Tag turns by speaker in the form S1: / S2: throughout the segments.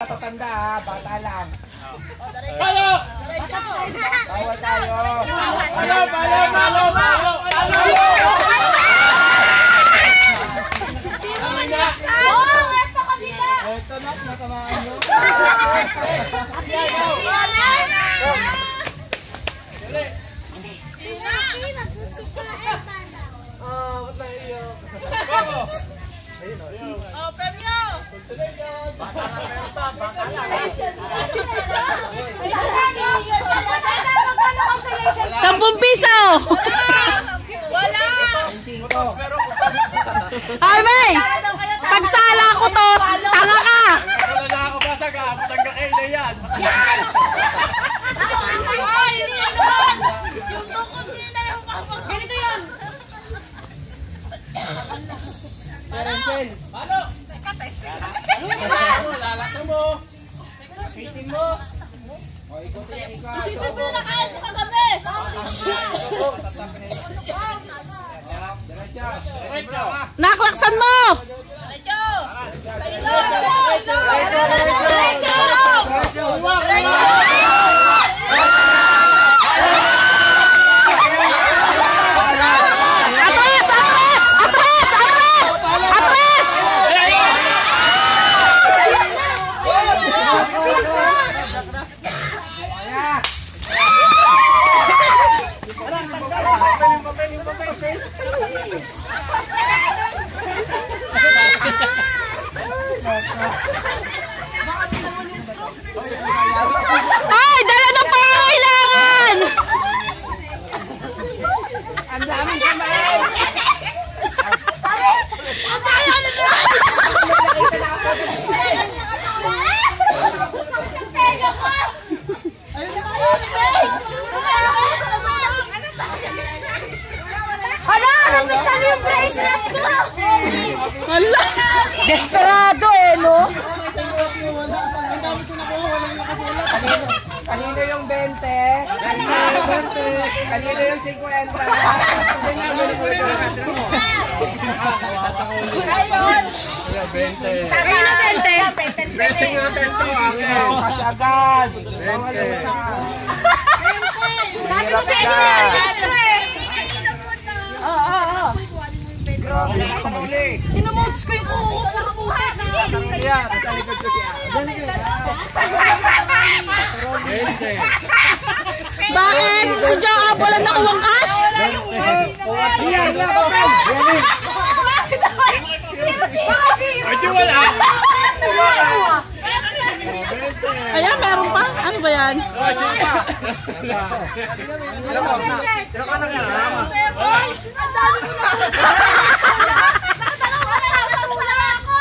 S1: Tatanda ha, bata lang.
S2: Palo!
S1: Bawal tayo.
S2: Palo!
S1: Ito na, natamaan nyo. Ba't na iyo? Vamos!
S3: Oh, premyo!
S1: Bata lang meron pa, bata lang.
S3: 10 piso! Wala! Ay, may! Pagsala ko to, tanga ka!
S2: Wala na ako basag ha, matangga kayo na yan.
S3: Ay, hindi naman! Yung tukod niya na yung kapag... Ganito yun!
S2: Palo! Lalaksan mo! Piting mo!
S3: Isipin mo na kain sa kagabi! Naklaksan mo! Diretso! Sa ilong! Atras! Atras! Atras! Atras! Atras! Ay! Dala ng pangangailangan!
S1: Ang daming kamay!
S3: Hala! Nakita niyo yung bracelet ko! Hala! Desperado eh, no?
S1: Kanino yung 20? Kanino yung 50?
S3: Kayo na 20?
S2: 20 yung testo ha.
S1: Cash agad.
S3: Sabi ko sa inyo yan!
S1: Grabe na kamuli.
S3: Sinumuds ko yung kukukurumuhan na!
S1: Yan, sa likod ko siya.
S3: Bakit? Si Jacob walang nakuwang cash?
S1: Yan, yan, papel.
S2: Ay, di wala!
S3: Ayan, meron pa? Ano ba yan?
S2: Ay, sige pa!
S1: Tira ka na nga.
S3: Ay! Ang dami ko na! Nakatalaw ka na lang sa mula ako!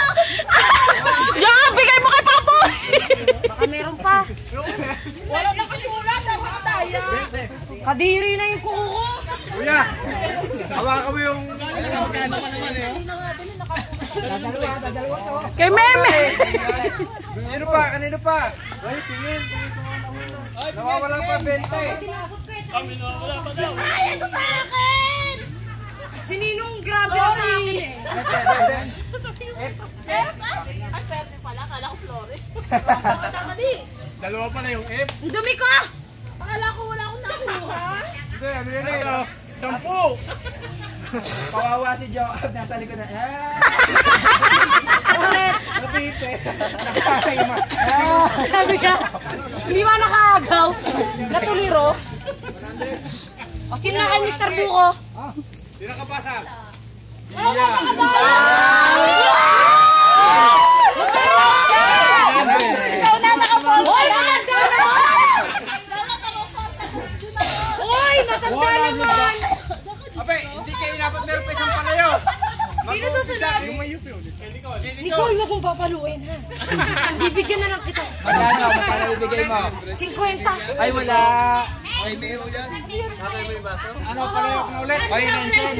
S3: Jacob, bigay mo kay Papoy! Baka meron pa. Wala na kasulat, ang makataya. Kadiri na yung kuko ko.
S1: Kuya, hawakan mo yung... Dadalawa to.
S3: Kay Meme!
S1: Sino pa? Kanino pa? Ay, tingin sa mga namuno. Nawawala pa 20.
S3: Ay, ito sa akin! Si Ninong grabe na sa akin eh. Ay, pwede pala. Kala ko Flores.
S2: Dalawa pa na yung F.
S3: Ang dumi ko! Akala ko wala akong nakuha.
S1: Hindi, ano yun eh.
S2: 10!
S1: Kawawa si Joab. Nasa likod na.
S3: Ulit!
S1: Napipe.
S3: Sabi ka, hindi ba nakaagaw? Natuliro? O, sino na kay Mr. Buko?
S1: Sino ka pasang?
S3: Ikaw na nakapunta! Uy! Matanda naman!
S1: Ape, hindi kayo dapat meron pa isang palayo.
S3: Sino susunod? Nicole, huwag mong papaluin ha. Bibigyan na lang kita.
S1: Magkano? Magkano ibigay mo?
S3: 50.
S1: Ay, wala. Ay, meron yan. Ano palayo ko na ulit? Ay, nandiyan.